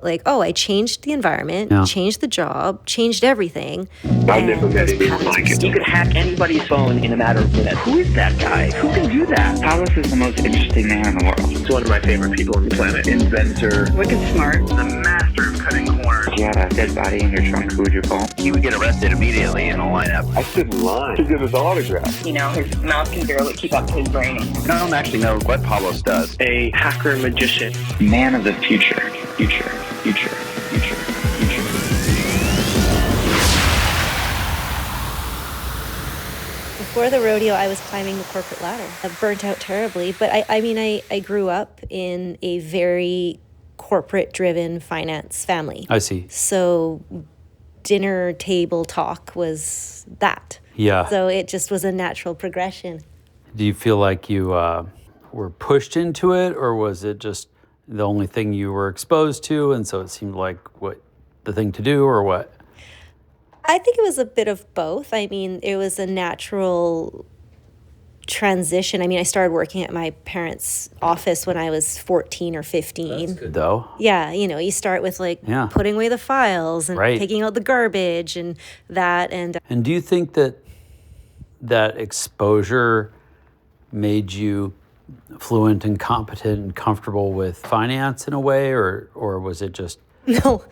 Like, oh, I changed the environment, changed the job, changed everying. I never met anyone like it. You could hack anybody's phone in a matter of minutes. Who is that guy? Who can do that? Alice is the most interesting man in the world. He's one of my favorite people on the planet. Inventor. Wicked smart. The master of cutting corners. If you had a dead body in your trunk, who would you call? He would get arrested immediately in a lineup. I stood in line to get his autograph. You know, his mouth can barely keep up to his brain. I don't actually know what Pablos does. A hacker magician. Man of the future. Future. Before the rodeo, I was climbing the corporate ladder. I burnt out terribly, but I grew up in a very corporate-driven finance family. I see. So dinner table talk was that. Yeah. So it just was a natural progression. Do you feel like you were pushed into it, or was it just the only thing you were exposed to, and so it seemed like the thing to do, or what? I think it was a bit of both. I mean, it was a natural transition. I mean, I started working at my parents' office when I was 14 or 15. That's good, though. Yeah, you start with putting away the files and taking out the garbage and that. And do you think that exposure made you fluent and competent and comfortable with finance in a way, or was it just... No,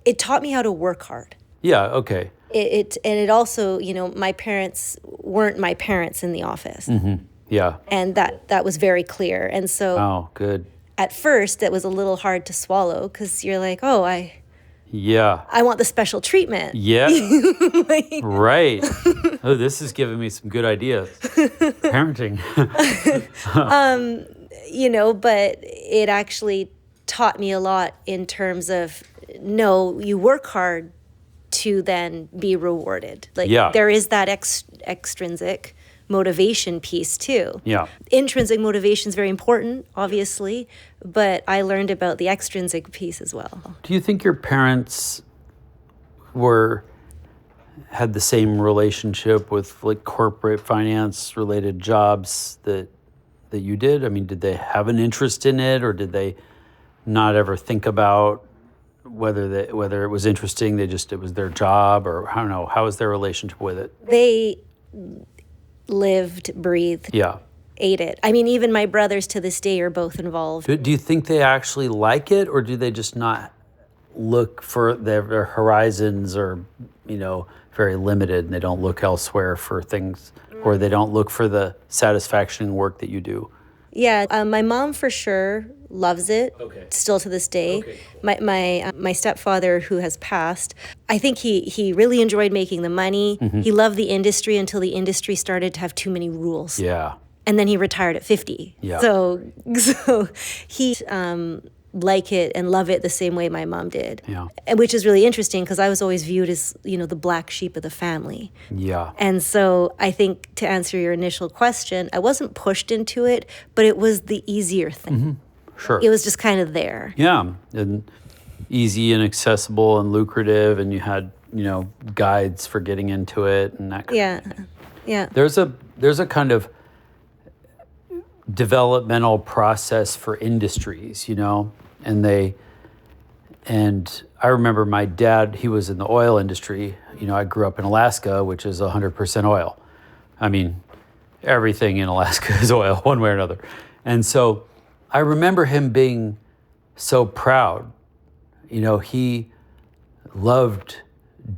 it taught me how to work hard. Yeah, okay. It also, my parents weren't my parents in the office. Mm-hmm. Yeah. And that was very clear. And so oh, good. At first it was a little hard to swallow because you're like, oh, I want the special treatment. Yeah. Right. Oh, this is giving me some good ideas. Parenting. But it actually taught me a lot in terms of, no, you work hard to then be rewarded. There is that extrinsic motivation piece too. Yeah. Intrinsic motivation is very important, obviously, but I learned about the extrinsic piece as well. Do you think your parents had the same relationship with corporate finance related jobs that you did? I mean, did they have an interest in it, or did they not ever think about whether it was interesting? It was their job, or I don't know. How was their relationship with it? They lived, breathed, ate it. I mean, even my brothers to this day are both involved. Do you think they actually like it, or do they just not look for their horizons are, very limited, and they don't look elsewhere for things, or they don't look for the satisfaction in work that you do? Yeah, my mom for sure loves it. Okay. Still to this day. Okay. My stepfather, who has passed, I think he really enjoyed making the money. Mm-hmm. He loved the industry until the industry started to have too many rules. Yeah. And then he retired at 50. Yeah. So he like it and love it the same way my mom did. Yeah. And which is really interesting because I was always viewed as, the black sheep of the family. Yeah. And so I think, to answer your initial question, I wasn't pushed into it, but it was the easier thing. Mm-hmm. Sure. It was just kind of there. Yeah. And easy and accessible and lucrative, and you had, guides for getting into it and that kind of thing. Yeah. There's a kind of developmental process for industries, and I remember my dad, he was in the oil industry. I grew up in Alaska, which is 100% oil. I mean, everything in Alaska is oil, one way or another. And so I remember him being so proud. He loved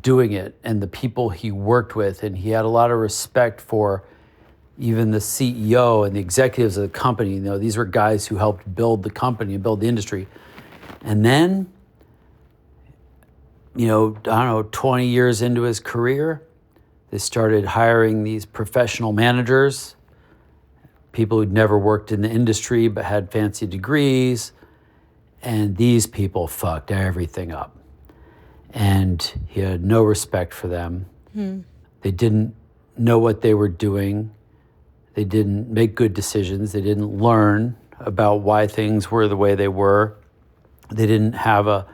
doing it and the people he worked with, and he had a lot of respect for even the CEO and the executives of the company. These were guys who helped build the company and build the industry. And then, 20 years into his career, they started hiring these professional managers, people who'd never worked in the industry but had fancy degrees, and these people fucked everything up. And he had no respect for them. They didn't know what they were doing. They didn't make good decisions. They didn't learn about why things were the way they were. They didn't have a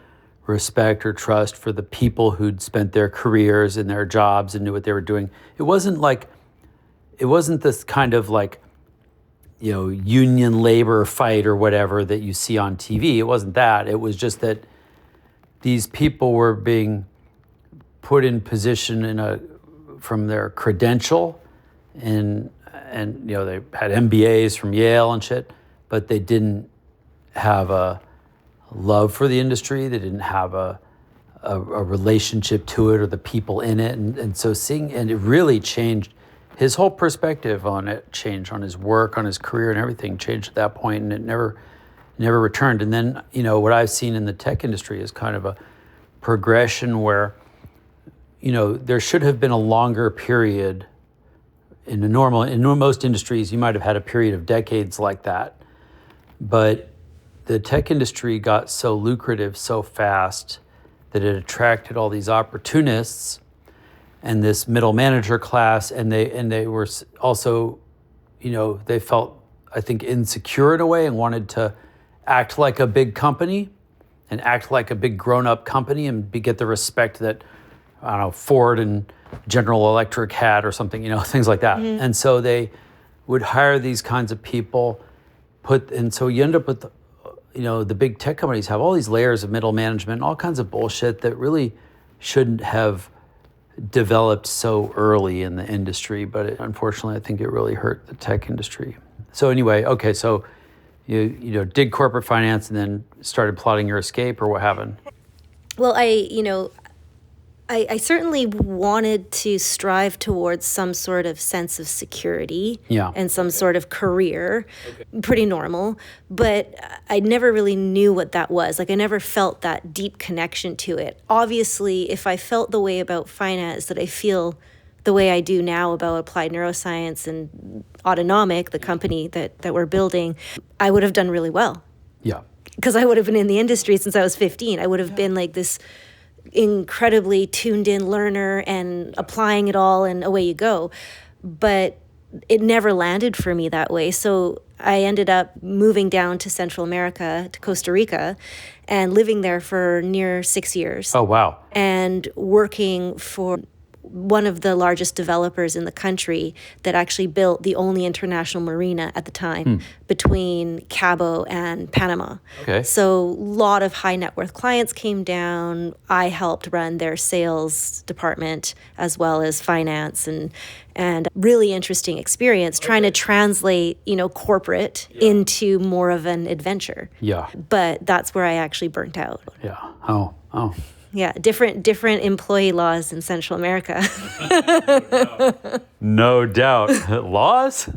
respect or trust for the people who'd spent their careers in their jobs and knew what they were doing. It wasn't this kind of union labor fight or whatever that you see on TV. It wasn't that. It was just that these people were being put in position from their credential, and they had MBAs from Yale and shit, but they didn't have a love for the industry. They didn't have a relationship to it or the people in it, and so and it really changed his whole perspective on it. Changed on his work, on his career, and everything changed at that point, and it never returned. And then what I've seen in the tech industry is kind of a progression where there should have been a longer period. In most industries, you might have had a period of decades like that, but the tech industry got so lucrative so fast that it attracted all these opportunists and this middle manager class, and they were also, they felt, I think, insecure in a way and wanted to act like a big company and act like a big grown-up company and get the respect that, I don't know, Ford and General Electric had or something, things like that. Mm-hmm. And so they would hire these kinds of people, and so you end up with, the big tech companies have all these layers of middle management, all kinds of bullshit that really shouldn't have developed so early in the industry. But unfortunately, I think it really hurt the tech industry. So anyway, okay, so you did corporate finance and then started plotting your escape, or what happened? Well, I certainly wanted to strive towards some sort of sense of security and some sort of career, pretty normal, but I never really knew what that was. Like, I never felt that deep connection to it. Obviously, if I felt the way about finance that I feel the way I do now about applied neuroscience and AUTONOMIC, the company that we're building, I would have done really well. Yeah. Because I would have been in the industry since I was 15. I would have been like this incredibly tuned in learner and applying it all, and away you go. But it never landed for me that way. So I ended up moving down to Central America, to Costa Rica, and living there for near 6 years. Oh, wow. And working for one of the largest developers in the country that actually built the only international marina at the time between Cabo and Panama. Okay. So a lot of high net worth clients came down. I helped run their sales department as well as finance, and really interesting experience trying to translate, corporate into more of an adventure. Yeah. But that's where I actually burnt out. Yeah. Oh. Yeah, different employee laws in Central America. No doubt. Laws?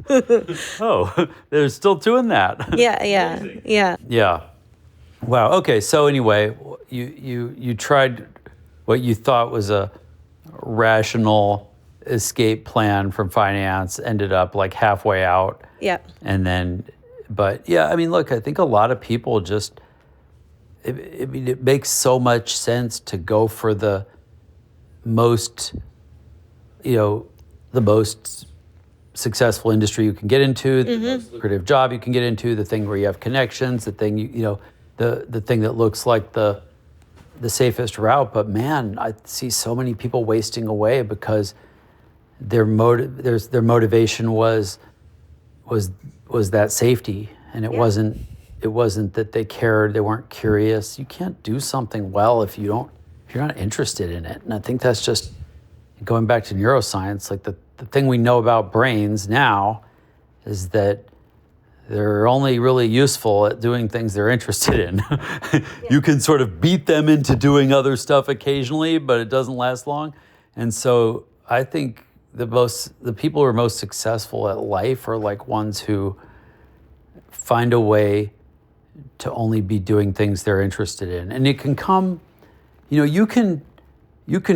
Oh, they're still doing that. Yeah. Wow. Okay. So anyway, you tried what you thought was a rational escape plan from finance, ended up like halfway out. Yeah. And then, but yeah, I mean, look, I think a lot of people just, it makes so much sense to go for the most, the most successful industry you can get into, the most lucrative job you can get into, the thing where you have connections, the thing the thing that looks like the safest route. But man, I see so many people wasting away because their motivation was that safety, and it wasn't. It wasn't that they cared, they weren't curious. You can't do something well if you're not interested in it. And I think that's just, going back to neuroscience, like the thing we know about brains now is that they're only really useful at doing things they're interested in. You can sort of beat them into doing other stuff occasionally, but it doesn't last long. And so I think the people who are most successful at life are like ones who find a way to only be doing things they're interested in. And it can come, you can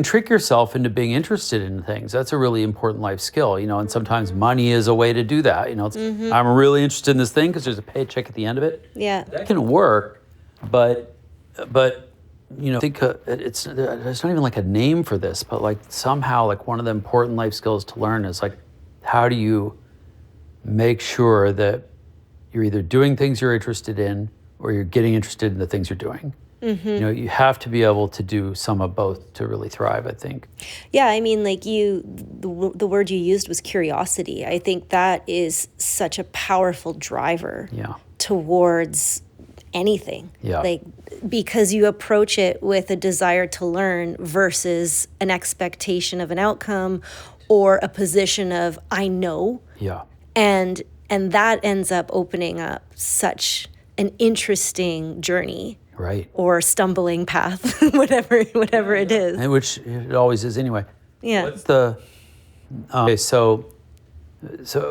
trick yourself into being interested in things. That's a really important life skill, and sometimes money is a way to do that. I'm really interested in this thing because there's a paycheck at the end of it. Yeah. That can work, but I think there's not even like a name for this, but like somehow like one of the important life skills to learn is like, how do you make sure that you're either doing things you're interested in or you're getting interested in the things you're doing. You have to be able to do some of both to really thrive, I think. Yeah, I mean, like the word you used was curiosity. I think that is such a powerful driver towards anything. Yeah. Like, because you approach it with a desire to learn versus an expectation of an outcome or a position of, I know. Yeah. And that ends up opening up such an interesting journey. Right. Or stumbling path, whatever it is. And which it always is anyway. Yeah. What's the okay, so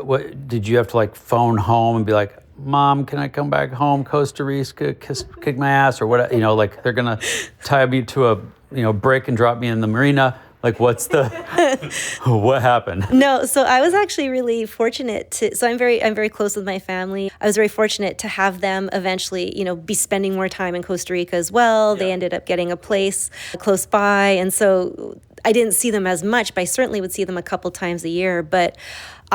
what did you have to like phone home and be like, Mom, can I come back home, Costa Rica, kick my ass, or what? Like they're gonna tie me to a brick and drop me in the marina. Like, what's the what happened? No, so I was actually really fortunate to. So I'm very close with my family. I was very fortunate to have them eventually, be spending more time in Costa Rica as well. Yeah. They ended up getting a place close by, and so I didn't see them as much, but I certainly would see them a couple times a year. But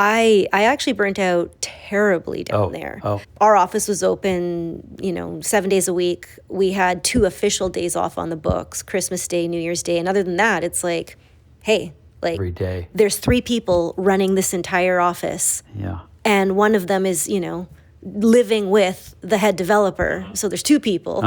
I actually burnt out terribly down there. Oh. Our office was open, 7 days a week. We had 2 official days off on the books, Christmas Day, New Year's Day. And other than that, it's like, hey, like every day. There's 3 people running this entire office. Yeah. And one of them is, living with the head developer. So there's 2 people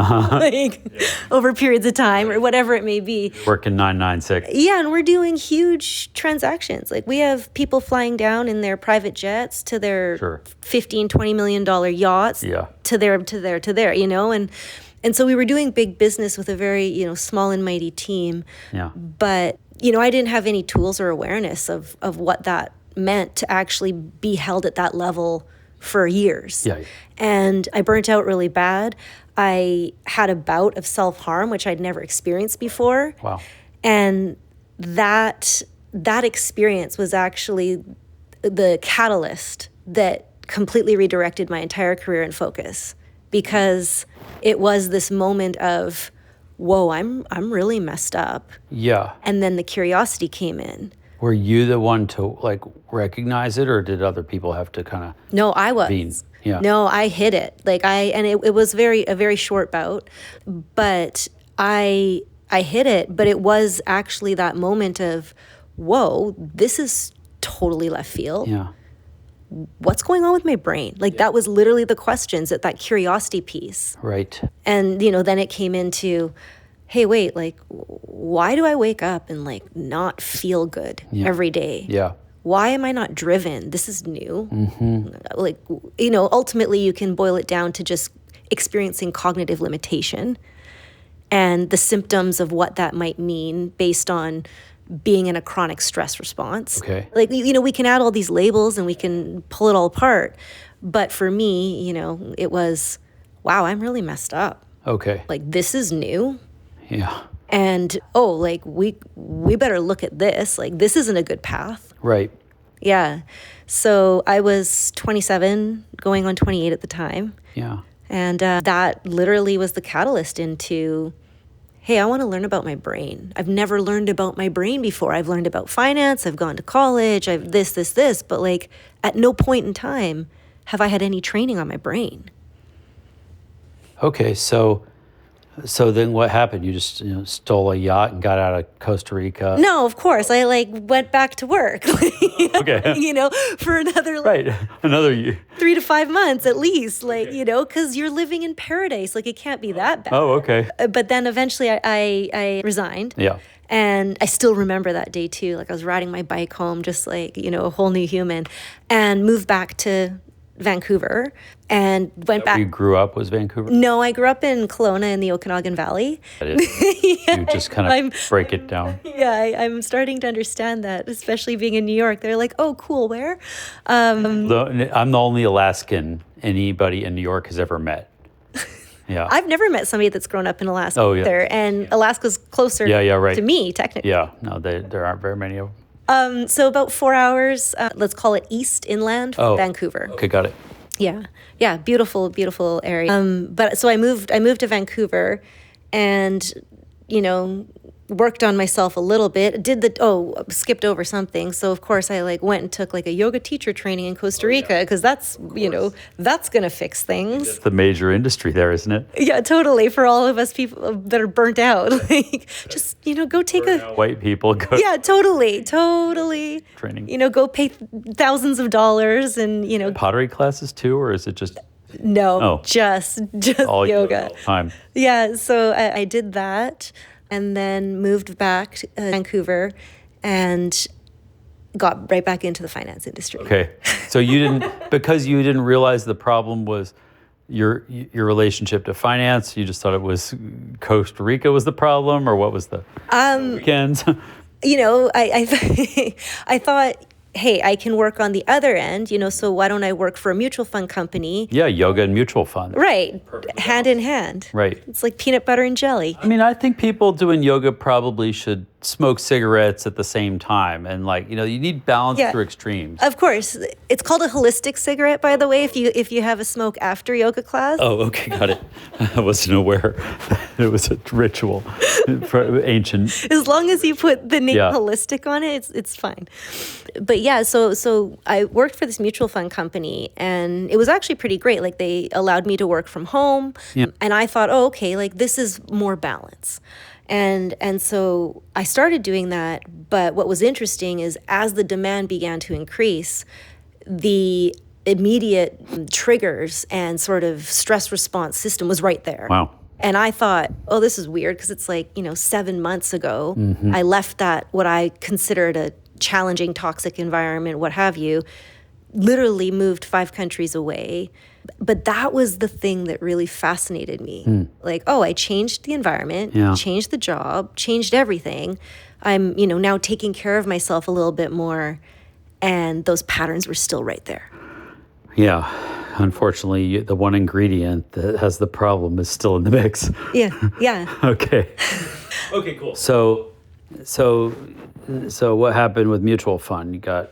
over periods of time or whatever it may be. Working 996. Yeah, and we're doing huge transactions. Like we have people flying down in their private jets to their $15-20 million yachts to their, and so we were doing big business with a very, small and mighty team. Yeah. But, I didn't have any tools or awareness of what that meant to actually be held at that level for years. Yeah. And I burnt out really bad. I had a bout of self-harm, which I'd never experienced before. Wow. And that experience was actually the catalyst that completely redirected my entire career and focus, because it was this moment of, whoa, I'm really messed up. Yeah. And then the curiosity came in. Were you the one to like recognize it, or did other people have to kind of? No, I was. Yeah. No, I hit it. It was a very short bout, but I hit it. But it was actually that moment of, whoa, this is totally left field. Yeah. What's going on with my brain? Like that was literally the questions, that curiosity piece. Right. And then it came into, hey, wait, like, why do I wake up and like not feel good every day? Yeah. Why am I not driven? This is new. Mm-hmm. Like, ultimately you can boil it down to just experiencing cognitive limitation and the symptoms of what that might mean based on being in a chronic stress response. Okay. Like, we can add all these labels and we can pull it all apart. But for me, it was, wow, I'm really messed up. Okay. Like, this is new. Yeah. And, we better look at this. Like, this isn't a good path. Right. Yeah. So I was 27, going on 28 at the time. Yeah. And that literally was the catalyst into, hey, I want to learn about my brain. I've never learned about my brain before. I've learned about finance. I've gone to college. I've this. But like at no point in time have I had any training on my brain. Okay. So then what happened? You just stole a yacht and got out of Costa Rica? No, of course. I went back to work. Okay. For another another year. 3 to 5 months at least, because you're living in paradise. Like it can't be that bad. Oh, okay. But then eventually I resigned. Yeah. And I still remember that day too. Like I was riding my bike home, just like, a whole new human, and moved back to Vancouver and went back. You grew up was Vancouver? No, I grew up in Kelowna in the Okanagan Valley. That is, you just kind of break it down. Yeah, I'm starting to understand that, especially being in New York. They're like, oh, cool, where? I'm the only Alaskan anybody in New York has ever met. Yeah. I've never met somebody that's grown up in Alaska either, and Alaska's closer right. to me, technically. Yeah, no, there aren't very many of them. So about 4 hours, let's call it east inland from Vancouver. Okay, got it. Yeah, beautiful area. But so I moved to Vancouver, and worked on myself a little bit, skipped over something. So of course I like went and took like a yoga teacher training in Costa Rica, because that's, that's going to fix things. It's the major industry there, isn't it? Yeah, totally. For all of us people that are burnt out, like just, go take White people go. Yeah, totally. Training. Go pay thousands of dollars and, Pottery classes too, or is it just no, just all yoga. all the time? Yeah, so I did that and then moved back to Vancouver and got right back into the finance industry. Okay. So you didn't realize the problem was your relationship to finance. You just thought it was Costa Rica was the problem, or what was the weekends? I thought, hey, I can work on the other end, so why don't I work for a mutual fund company? Yeah, yoga and mutual fund. Right. Hand in hand. Right. It's like peanut butter and jelly. I mean, I think people doing yoga probably should smoke cigarettes at the same time. And you need balance through extremes. Of course. It's called a holistic cigarette, by the way, if you have a smoke after yoga class. Oh, okay, got it. I wasn't aware. It was a ritual, ancient. As long as you put the name holistic on it, it's fine. But yeah, so I worked for this mutual fund company, and it was actually pretty great. Like, they allowed me to work from home. Yeah. And I thought, okay, like this is more balance. And so I started doing that, but what was interesting is as the demand began to increase, the immediate triggers and sort of stress response system was right there. Wow. And I thought, oh, this is weird, because it's like, 7 months ago, I left that, what I considered a challenging, toxic environment, what have you, literally moved 5 countries away. But that was the thing that really fascinated me. Like, oh, I changed the environment, changed the job, changed everything. I'm, now taking care of myself a little bit more. And those patterns were still right there. Yeah. Unfortunately, the one ingredient that has the problem is still in the mix. Yeah. Okay. Okay, cool. So what happened with mutual fund? You got...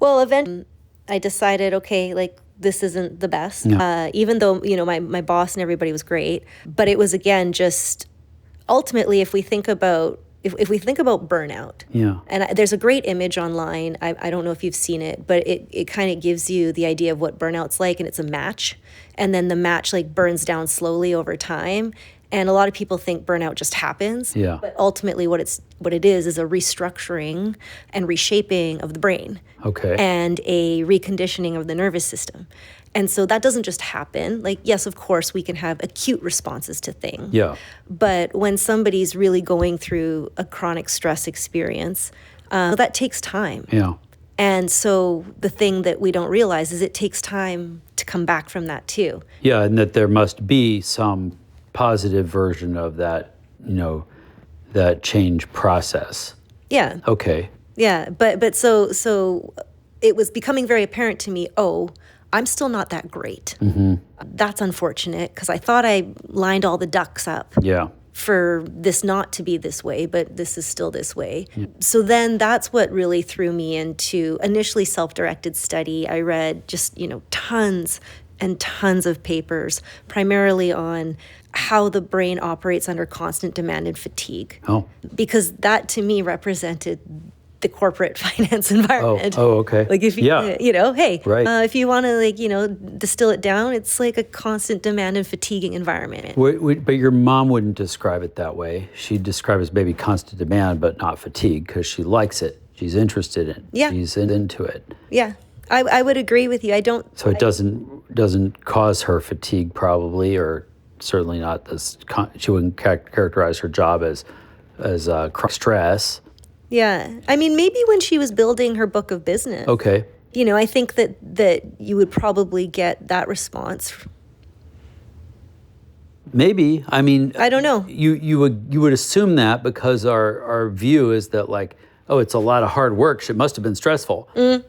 Well, eventually I decided, okay, like this isn't the best. Even though, my boss and everybody was great, but it was, again, just ultimately, if we think about burnout, and there's a great image online. I don't know if you've seen it, but it kind of gives you the idea of what burnout's like, and it's a match, and then the match like burns down slowly over time. And a lot of people think burnout just happens. Yeah. But ultimately what it is a restructuring and reshaping of the brain. Okay. And a reconditioning of the nervous system. And so that doesn't just happen. Like, yes, of course, we can have acute responses to things. Yeah. But when somebody's really going through a chronic stress experience, that takes time. Yeah. And so the thing that we don't realize is it takes time to come back from that too. Yeah, and that there must be some positive version of that, that change process. Yeah. Okay. Yeah, but so it was becoming very apparent to me, I'm still not that great. That's unfortunate, because I thought I lined all the ducks up. Yeah. For this not to be this way, but this is still this way. Yeah. So then that's what really threw me into initially self-directed study. I read just, tons and tons of papers, primarily on how the brain operates under constant demand and fatigue. Oh. Because that to me represented the corporate finance environment. Oh, okay. Like if you, hey, right. If you want to distill it down, it's like a constant demand and fatiguing environment. But your mom wouldn't describe it that way. She'd describe it as maybe constant demand, but not fatigue, because she likes it. She's interested in it. Yeah. She's into it. Yeah. I would agree with you. So it doesn't cause her fatigue probably, or certainly not this. She wouldn't characterize her job as stress. Yeah. I mean, maybe when she was building her book of business. Okay. I think that you would probably get that response. Maybe. I mean, I don't know. You would assume that, because our view is that, like, it's a lot of hard work. It must have been stressful. But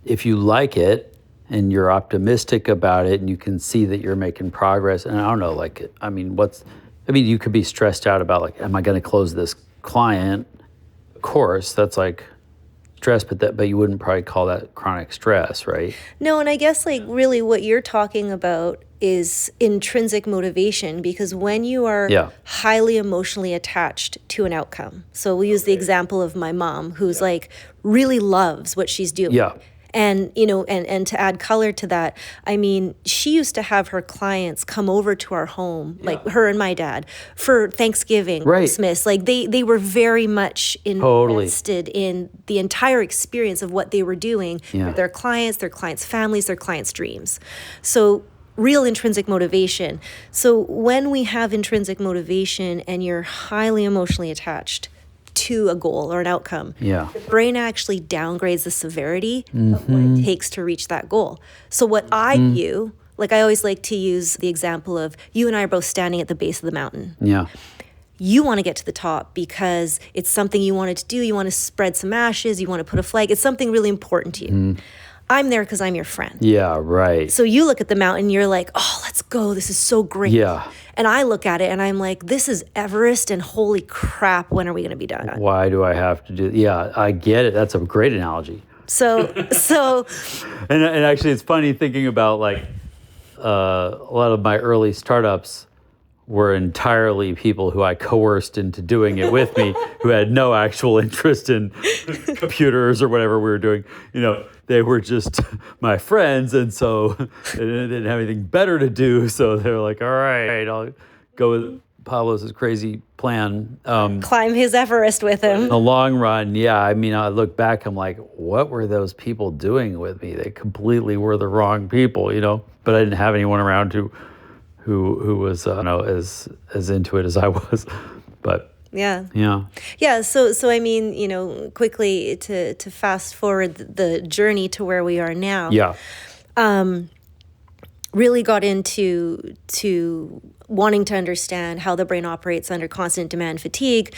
if you like it and you're optimistic about it and you can see that you're making progress, and I don't know, you could be stressed out about, like, am I going to close this client? Of course, that's like stress, but you wouldn't probably call that chronic stress, right? No, and I guess like really what you're talking about is intrinsic motivation, because when you are highly emotionally attached to an outcome, so we'll use the example of my mom, who's like really loves what she's doing. Yeah. And, you know, and to add color to that, I mean, she used to have her clients come over to our home, like her and my dad, for Thanksgiving, Christmas. Like they were very much invested in the entire experience of what they were doing for their clients' families, their clients' dreams. So real intrinsic motivation. So when we have intrinsic motivation and you're highly emotionally attached to a goal or an outcome, the brain actually downgrades the severity of what it takes to reach that goal. So what I view, like I always like to use the example of you and I are both standing at the base of the mountain. Yeah. You want to get to the top because it's something you wanted to do. You want to spread some ashes. You want to put a flag. It's something really important to you. I'm there because I'm your friend. Yeah, right. So you look at the mountain, you're like, oh, let's go. This is so great. Yeah. And I look at it and I'm like, this is Everest, and holy crap, when are we going to be done? Why do I have to do? Yeah, I get it. That's a great analogy. So, and actually, it's funny thinking about like a lot of my early startups were entirely people who I coerced into doing it with me, who had no actual interest in computers or whatever we were doing. You know, they were just my friends, and so they didn't have anything better to do. So they were like, all right, I'll go with Pablo's crazy plan. Climb his Everest with him. In the long run, yeah. I mean, I look back, I'm like, what were those people doing with me? They completely were the wrong people, you know. But I didn't have anyone around who was as into it as I was. But yeah. So I mean, you know, quickly to fast forward the journey to where we are now. Yeah. Really got into wanting to understand how the brain operates under constant demand fatigue.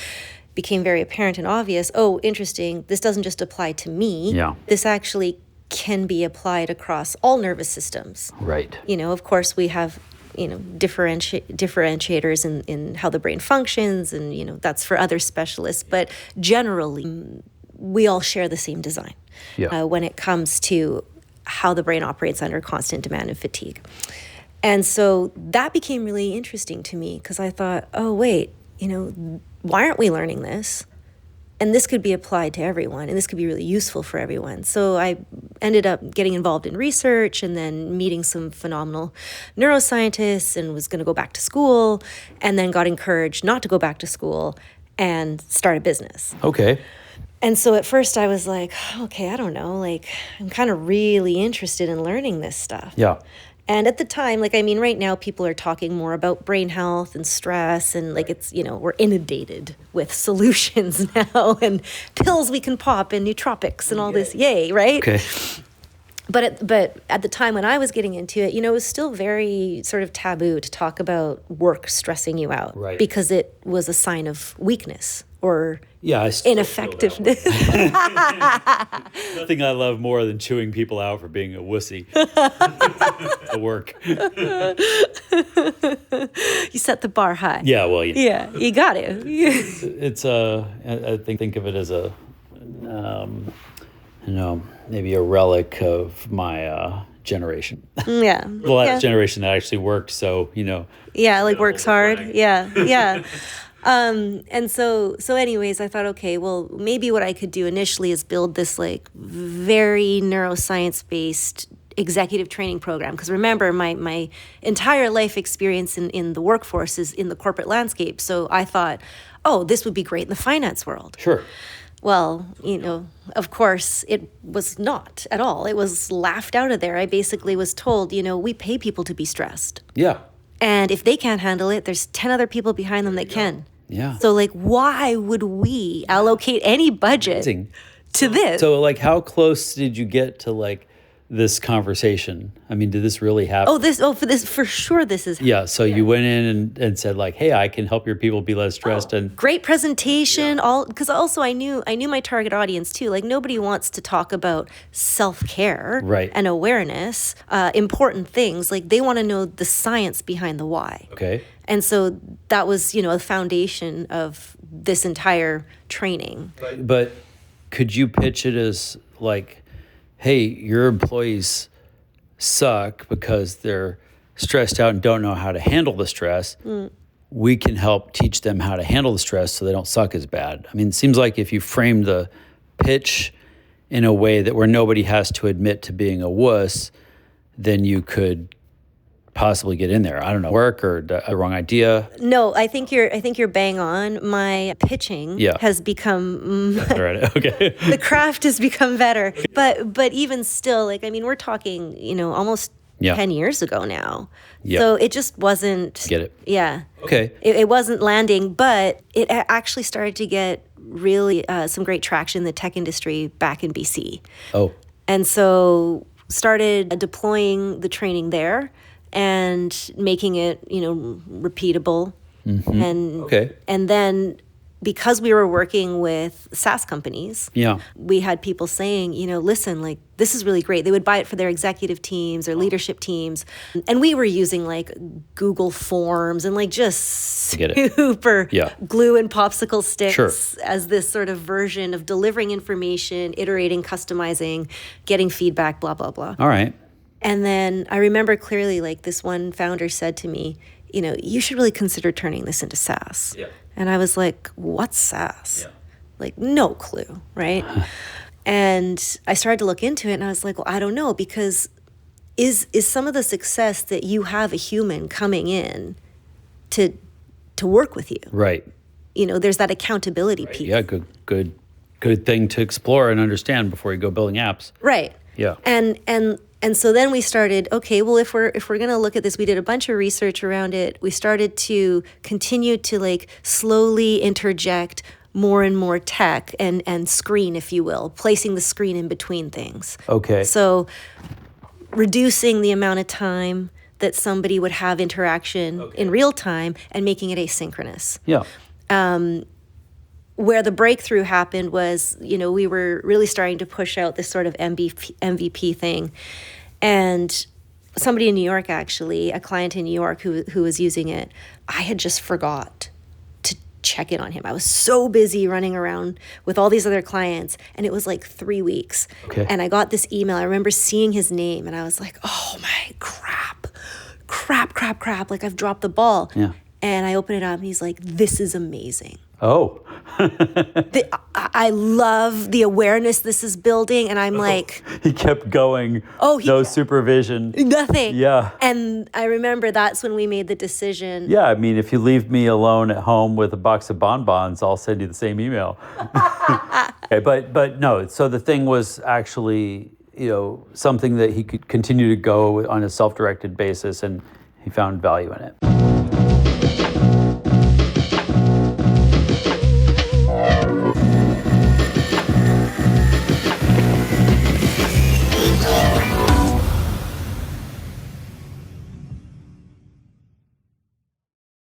Became very apparent and obvious. Oh, interesting. This doesn't just apply to me. Yeah. This actually can be applied across all nervous systems. Right. You know, of course, we have, you know, differentiators in how the brain functions, and, you know, that's for other specialists. But generally, we all share the same design when it comes to how the brain operates under constant demand and fatigue. And so that became really interesting to me, because I thought, oh, wait, you know, why aren't we learning this? And this could be applied to everyone, and this could be really useful for everyone. So I ended up getting involved in research, and then meeting some phenomenal neuroscientists, and was going to go back to school, and then got encouraged not to go back to school and start a business. Okay. And so at first I was like, okay, I don't know, like I'm kind of really interested in learning this stuff. Yeah. And at the time, like, I mean, right now people are talking more about brain health and stress, and like it's, you know, we're inundated with solutions now, and pills we can pop, and nootropics and all this, yay, right? Okay. But at the time when I was getting into it, you know, it was still very sort of taboo to talk about work stressing you out, right? Because it was a sign of weakness or I ineffectiveness. Nothing I love more than chewing people out for being a wussy at work. You set the bar high. Yeah, well, yeah, you got to. It's I think of it as a, you know, maybe a relic of my generation. Yeah. The last generation that actually worked, so, you know. Yeah, like works hard. Yeah. And so anyways, I thought, okay, well, maybe what I could do initially is build this like very neuroscience-based executive training program. Because remember, my entire life experience in the workforce is in the corporate landscape. So I thought, oh, this would be great in the finance world. Sure. Well, you know, of course, it was not at all. It was laughed out of there. I basically was told, you know, we pay people to be stressed. Yeah. And if they can't handle it, there's 10 other people behind them that can. Yeah. So, like, why would we allocate any budget to this? So, like, how close did you get to, like, this conversation? I mean, did this really happen? For sure this is happening. Yeah, so you went in and said, like, hey, I can help your people be less stressed. And great presentation, because also I knew my target audience too. Like, nobody wants to talk about self-care and awareness, important things. Like, they want to know the science behind the why. Okay. And so that was, you know, a foundation of this entire training. But could you pitch it as, like, hey, your employees suck because they're stressed out and don't know how to handle the stress, we can help teach them how to handle the stress so they don't suck as bad. I mean, it seems like if you frame the pitch in a way that where nobody has to admit to being a wuss, then you could possibly get in there. I don't know, work or a wrong idea. No, I think you're bang on. My pitching has become Right. Okay. the craft has become better. But even still, like, I mean, we're talking, almost 10 years ago now. Yeah. So it just wasn't. Get it. Yeah. Okay. It wasn't landing, but it actually started to get really some great traction in the tech industry back in BC. Oh. And so started deploying the training there and making it, repeatable. And then because we were working with SaaS companies, we had people saying, listen, like, this is really great. They would buy it for their executive teams or leadership teams. And we were using like Google Forms and like just super glue and popsicle sticks as this sort of version of delivering information, iterating, customizing, getting feedback, blah, blah, blah. All right. And then I remember clearly, like, this one founder said to me, you should really consider turning this into SaaS. Yeah. And I was like, what's SaaS? Yeah. Like, no clue, right? And I started to look into it, and I was like, well, I don't know, because is some of the success that you have a human coming in to work with you? Right. There's that accountability piece. Yeah, good thing to explore and understand before you go building apps. Right. Yeah. And so then we started, okay, well, if we're going to look at this, we did a bunch of research around it. We started to continue to like slowly interject more and more tech and screen, if you will, placing the screen in between things. Okay. So reducing the amount of time that somebody would have interaction in real time and making it asynchronous. Yeah. Where the breakthrough happened was, we were really starting to push out this sort of MVP thing. And somebody in New York, actually, a client in New York who was using it, I had just forgot to check in on him. I was so busy running around with all these other clients, and it was like 3 weeks. Okay. And I got this email. I remember seeing his name, and I was like, oh my crap. Like, I've dropped the ball. Yeah. And I open it up, and he's like, this is amazing. Oh. I love the awareness this is building, and I'm like... He kept going. No supervision. Nothing. Yeah. And I remember that's when we made the decision. Yeah, I mean, if you leave me alone at home with a box of bonbons, I'll send you the same email. Okay, but no, so the thing was actually, something that he could continue to go on a self-directed basis, and he found value in it.